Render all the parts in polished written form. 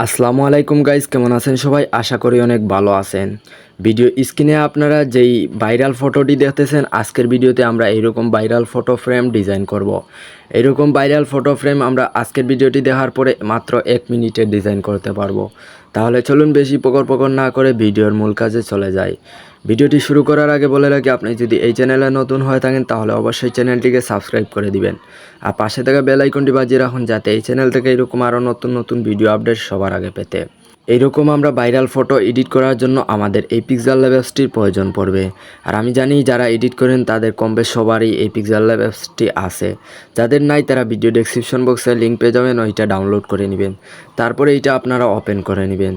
আসসালামু আলাইকুম গাইস, কেমন আছেন সবাই? আশা করি অনেক ভালো আছেন। ভিডিও স্ক্রিনে আপনারা যেই ভাইরাল ফটোটি দেখতেছেন, আজকের ভিডিওতে আমরা এইরকম ভাইরাল ফটো ফ্রেম ডিজাইন করব। এইরকম ভাইরাল ফটো ফ্রেম আমরা আজকের ভিডিওটি দেখার পরে মাত্র 1 মিনিটে ডিজাইন করতে পারবো। তাহলে চলুন বেশি পকর না করে ভিডিওর মূল কাজে চলে যাই। ভিডিওটি শুরু করার আগে বলে রাখি, আপনি যদি এই চ্যানেলে নতুন হয়ে থাকেন তাহলে অবশ্যই চ্যানেলটিকে সাবস্ক্রাইব করে দিবেন আর পাশে থাকা বেল আইকনটি বাজিয়ে রাখুন, যাতে এই চ্যানেল থেকে এরকম আরও নতুন ভিডিও আপডেট সবার আগে পেতে। এইরকম আমরা ভাইরাল ফটো এডিট করার জন্য আমাদের এই পিক্সেল ল্যাব অ্যাপসটির প্রয়োজন পড়বে। আর আমি জানি যারা এডিট করেন তাদের কম বেশ সবারই এই পিক্সেল ল্যাব অ্যাপসটি আছে। যাদের নাই তারা ভিডিও ডেসক্রিপশন বক্সে লিঙ্ক পেয়ে যাবেন, ওইটা ডাউনলোড করে নেবেন। তারপরে এইটা আপনারা ওপেন করে নেবেন।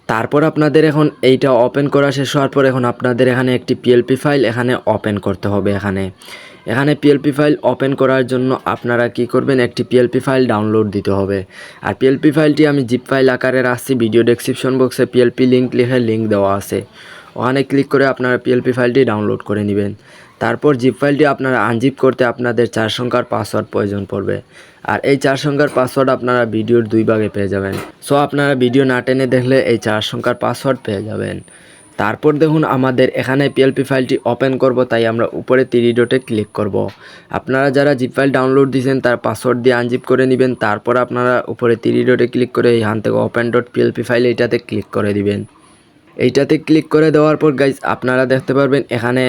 তারপর আপনাদের এখন এইটা ওপেন করা শেষ হওয়ার পর এখন আপনাদের এখানে একটি পিএলপি ফাইল এখানে ওপেন করতে হবে। এখানে পিএলপি ফাইল ওপেন করার জন্য আপনারা কি করবেন, একটি পিএলপি ফাইল ডাউনলোড দিতে হবে। আর পিএলপি ফাইলটি আমি জিপ ফাইল আকারে রাখছি, ভিডিও ডেসক্রিপশন বক্সে পিএলপি লিঙ্ক লিখে লিঙ্ক দেওয়া আছে, ওখানে ক্লিক করে আপনারা পিএলপি ফাইলটি ডাউনলোড করে নেবেন। তারপর জিপ ফাইলটি আপনারা আনজিপ করতে আপনাদের 4 সংখ্যার পাসওয়ার্ড প্রয়োজন পড়বে। আর এই 4 সংখ্যার পাসওয়ার্ড আপনারা ভিডিওর 2 ভাগে পেয়ে যাবেন। সো আপনারা ভিডিও না টেনে দেখলে এই 4 সংখ্যার পাসওয়ার্ড পেয়ে যাবেন। তারপর দেখুন আমাদের এখানে পিএলপি ফাইলটি ওপেন করব, তাই আমরা উপরে 3 ডটে ক্লিক করব। আপনারা যারা জিপ ফাইল ডাউনলোড দিয়েছেন তার পাসওয়ার্ড দিয়ে আনজিপ করে নেবেন। তারপর আপনারা উপরে 3 ডটে ক্লিক করে এখান থেকে ওপেন ডট পিএলপি ফাইল এইটাতে ক্লিক করে দিবেন। এইটাতে ক্লিক করে দেওয়ার পর গাইজ আপনারা দেখতে পারবেন এখানে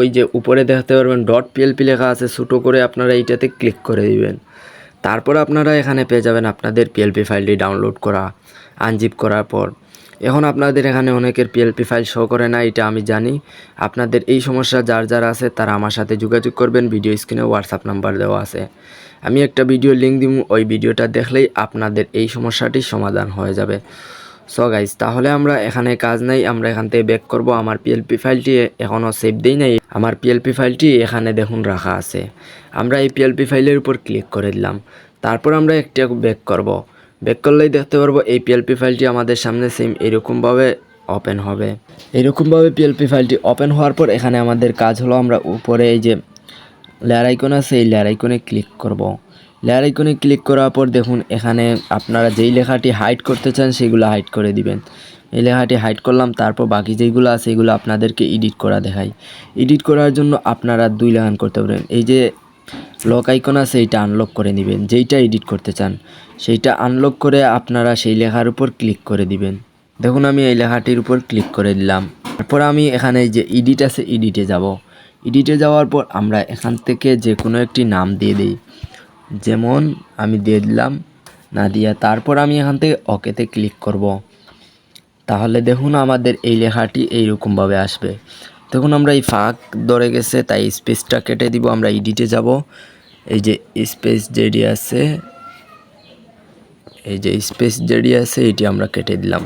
ওই যে উপরে দেখতে পারবেন ডট পিএলপি লেখা আছে, ছোটো করে আপনারা এইটাতে ক্লিক করে দিবেন। তারপর আপনারা এখানে পেয়ে যাবেন আপনাদের পিএলপি ফাইলটি ডাউনলোড করা আনজিপ করার পর। এখন আপনাদের এখানে অনেকের পিএলপি ফাইল শো করে না, এটা আমি জানি। আপনাদের এই সমস্যা যার আছে তারা আমার সাথে যোগাযোগ করবেন, ভিডিও স্ক্রিনে হোয়াটসঅ্যাপ নাম্বার দেওয়া আছে। আমি একটা ভিডিও লিঙ্ক দিব, ওই ভিডিওটা দেখলেই আপনাদের এই সমস্যাটির সমাধান হয়ে যাবে। সো গাইজ, তাহলে আমরা এখানে কাজ নাই, আমরা এখান থেকে ব্যাক করব। আমার পিএলপি ফাইলটি এখনও সেভ দেই নাই, আমার পিএলপি ফাইলটি এখানে দেখুন রাখা আছে। আমরা এই পিএলপি ফাইলের উপর ক্লিক করে দিলাম। তারপর আমরা একটা ব্যাক করব। ব্যাক করলেই দেখতে পারবো এই পিএলপি ফাইলটি আমাদের সামনে সেম এরকমভাবে ওপেন হবে। এরকমভাবে পিএলপি ফাইলটি ওপেন হওয়ার পর এখানে আমাদের কাজ হলো, আমরা উপরে এই যে লেয়ার আইকন আছে এই লেয়ার আইকনে ক্লিক করব। লেয়ার আইকনে ক্লিক করার পর দেখুন এখানে আপনারা যেই লেখাটি হাইড করতে চান সেগুলো হাইড করে দিবেন। এই লেখাটি হাইড করলাম। তারপর বাকি যেইগুলো আছে এগুলো আপনাদেরকে এডিট করা দেখাই। এডিট করার জন্য আপনারা 2 লাইন করতে পারেন। এই যে লক আইকন আছে এইটা আনলক করে নেবেন, যেইটা এডিট করতে চান সেইটা আনলক করে আপনারা সেই লেখার উপর ক্লিক করে দিবেন। দেখুন আমি এই লেখাটির উপর ক্লিক করে দিলাম। তারপর আমি এখানে যে এডিট আছে এডিটে যাব। এডিটে যাওয়ার পর আমরা এখান থেকে যে কোনো একটি নাম দিয়ে দিই, যেমন আমি দিয়ে দিলাম নাদিয়া। তারপর আমি এখান থেকে ওকেতে ক্লিক করব। তাহলে দেখুন আমাদের এই লেখাটি এইরকমভাবে আসবে। দেখুন আমরা এই ফাঁক ধরে গেছে তাই স্পেসটা কেটে দিব। আমরা এডিটে যাব, এই যে স্পেস যেটি আছে এটি আমরা কেটে দিলাম।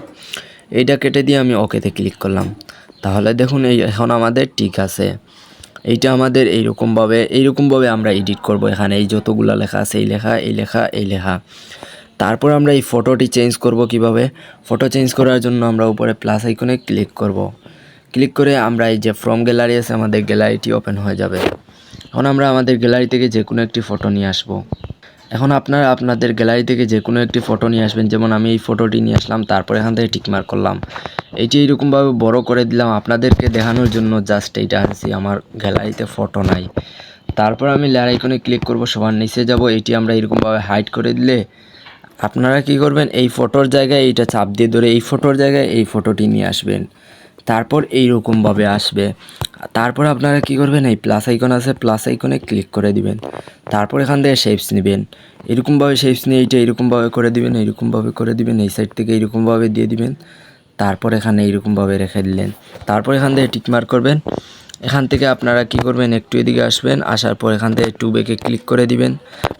এইটা কেটে দিয়ে আমি ওকেতে ক্লিক করলাম। তাহলে দেখুন এই এখন আমাদের ঠিক আছে। এইটা আমাদের এইরকমভাবে আমরা এডিট করব। এখানে এই যতগুলো লেখা আছে এই লেখা। তারপর আমরা এই ফটোটি চেঞ্জ করব কিভাবে। ফটো চেঞ্জ করার জন্য আমরা উপরে প্লাস আইকনে ক্লিক করব। ক্লিক করে আমরা এই যে ফ্রম গ্যালারি আছে আমাদের গ্যালারিটি ওপেন হয়ে যাবে। এখন আমরা আমাদের গ্যালারি থেকে যে কোনো একটি ফটো নিয়ে আসব। এখন আপনারা আপনাদের গ্যালারি থেকে যে কোনো একটি ফটো নিয়ে আসবেন। যেমন আমি এই ফটোটি নিয়ে আসলাম, তারপর এখান থেকে টিকমার্ক করলাম। এইটি এইরকমভাবে বড় করে দিলাম আপনাদেরকে দেখানোর জন্য, জাস্ট এইটা আনছি, আমার গ্যালারিতে ফটো নাই। তারপর আমি লেয়ার আইকনে ক্লিক করব, সবার নিচে যাব। এইটি আমরা এরকমভাবে হাইড করে দিলে আপনারা কি করবেন, এই ফটোর জায়গায় এইটা চাপ দিয়ে ধরে এই ফটোর জায়গায় এই ফটোটি নিয়ে আসবেন। তারপর এইরকমভাবে আসবে। তারপর আপনারা কি করবেন, এই প্লাস আইকন আছে প্লাস আইকনে ক্লিক করে দিবেন। তারপর এখান থেকে শেপস নেবেন, এরকমভাবে শেপস নিয়ে এইটা এরকমভাবে করে দিবেন, এই সাইড থেকে এইরকমভাবে দিয়ে দিবেন। তারপর এখানে এইরকমভাবে রেখে দিলেন। তারপর এখান থেকে টিকমার্ক করবেন। এখান থেকে আপনারা কি করবেন, একটু এদিকে আসবেন, আসার পর এখান থেকে 2 ব্যাকে ক্লিক করে দিবেন।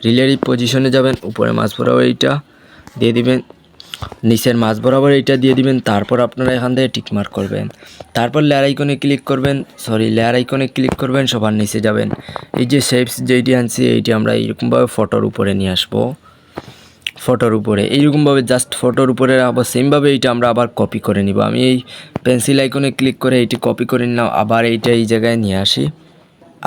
রিলেটিভ পজিশনে যাবেন, উপরে মাঝ বরাবর এইটা দিয়ে দিবেন, নিচের মাঝ বরাবর এইটা দিয়ে দিবেন। তারপর আপনারা এখান থেকে টিকমার্ক করবেন। তারপর লেয়ার আইকনে ক্লিক করবেন, সবার নিচে যাবেন। এই যে শেপস যেইটি আনছি এইটি আমরা এইরকমভাবে ফটোর উপরে নিয়ে আসবো। ফটোর উপরে এইরকমভাবে জাস্ট ফটোর উপরে আবার সেমভাবে এইটা আমরা আবার কপি করে নিব। আমি এই পেন্সিল আইকনে ক্লিক করে এইটি কপি করে নিলাম, আবার এইটা এই জায়গায় নিয়ে আসি।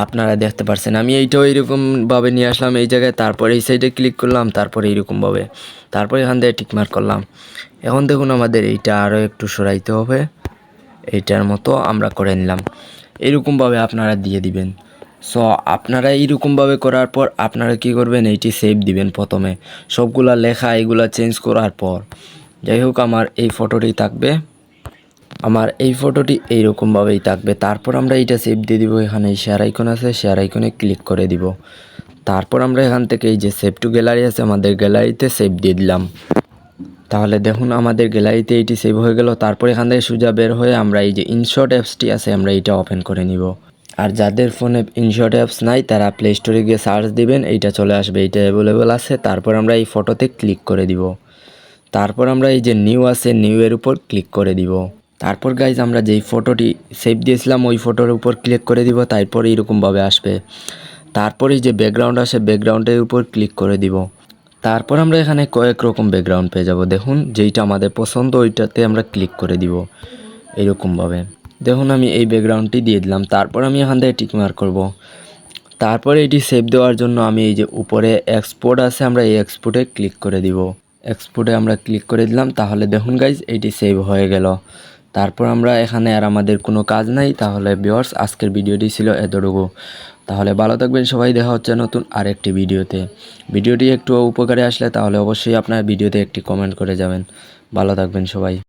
আপনারা দেখতে পারছেন আমি এইটাও এইরকমভাবে নিয়ে আসলাম এই জায়গায়, তারপরে এই সাইডে ক্লিক করলাম, তারপরে এইরকমভাবে, তারপরে এখান থেকে টিকমার্ক করলাম। এখন দেখুন আমাদের এইটা আরও একটু সরাইতে হবে, এইটার মতো আমরা করে নিলাম। এরকমভাবে আপনারা দিয়ে দিবেন। সো আপনারা এইরকমভাবে করার পর আপনারা কি করবেন, এইটি সেভ দিবেন প্রথমে, সবগুলা লেখা এগুলা চেঞ্জ করার পর। যাই হোক আমার এই ফটোটি থাকবে, আমার এই ফটোটি এইরকমভাবেই থাকবে। তারপর আমরা এইটা সেভ দিয়ে দিব, এখানে শেয়ার আইকন আছে, শেয়ার আইকনে ক্লিক করে দিব। তারপর আমরা এখান থেকে এই যে সেভ টু গ্যালারি আছে, আমাদের গ্যালারিতে সেভ দিয়ে দিলাম। তাহলে দেখুন আমাদের গ্যালারিতে এইটি সেভ হয়ে গেল। তারপর এখান থেকে সোজা বের হয়ে আমরা এই যে ইনশট অ্যাপসটি আছে আমরা এইটা ওপেন করে নিব। আর যাদের ফোনে ইনশট অ্যাপস নাই তারা প্লে স্টোরে গিয়ে সার্চ দিবেন, এইটা চলে আসবে, এইটা অ্যাভেলেবেল আছে। তারপর আমরা এই ফটোতে ক্লিক করে দিব। তারপর আমরা এই যে নিউ আছে, নিউ এর উপর ক্লিক করে দিব। তারপর গাইজ আমরা যেই ফটোটি সেভ দিয়েছিলাম ওই ফটোর উপর ক্লিক করে দিব। তারপর এইরকমভাবে আসবে। তারপর এই যে ব্যাকগ্রাউন্ড আসে, ব্যাকগ্রাউন্ডের উপর ক্লিক করে দিব। তারপর আমরা এখানে কয়েক রকম ব্যাকগ্রাউন্ড পেয়ে যাব। দেখুন যেইটা আমাদের পছন্দ ওইটাতে আমরা ক্লিক করে দিব এরকমভাবে। দেখুন আমি এই ব্যাকগ্রাউন্ডটি দিয়ে দিলাম। তারপর আমি এখান থেকে টিক মার্ক করব। তারপরে এটি সেভ দেওয়ার জন্য আমি এই যে উপরে এক্সপোর্ট আছে আমরা এই এক্সপোর্টে ক্লিক করে দিব। এক্সপোর্টে আমরা ক্লিক করে দিলাম। তাহলে দেখুন গাইজ এটি সেভ হয়ে গেল। তারপর আমরা এখানে আর আমাদের কোনো কাজ নাই। তাহলে ভিউয়ার্স আজকের ভিডিওটি ছিল এতটুকু। তাহলে ভালো থাকবেন সবাই, দেখা হচ্ছে নতুন আরেকটি ভিডিওতে। ভিডিওটি একটু উপকারে আসলে তাহলে অবশ্যই আপনার ভিডিওতে একটি কমেন্ট করে যাবেন। ভালো থাকবেন সবাই।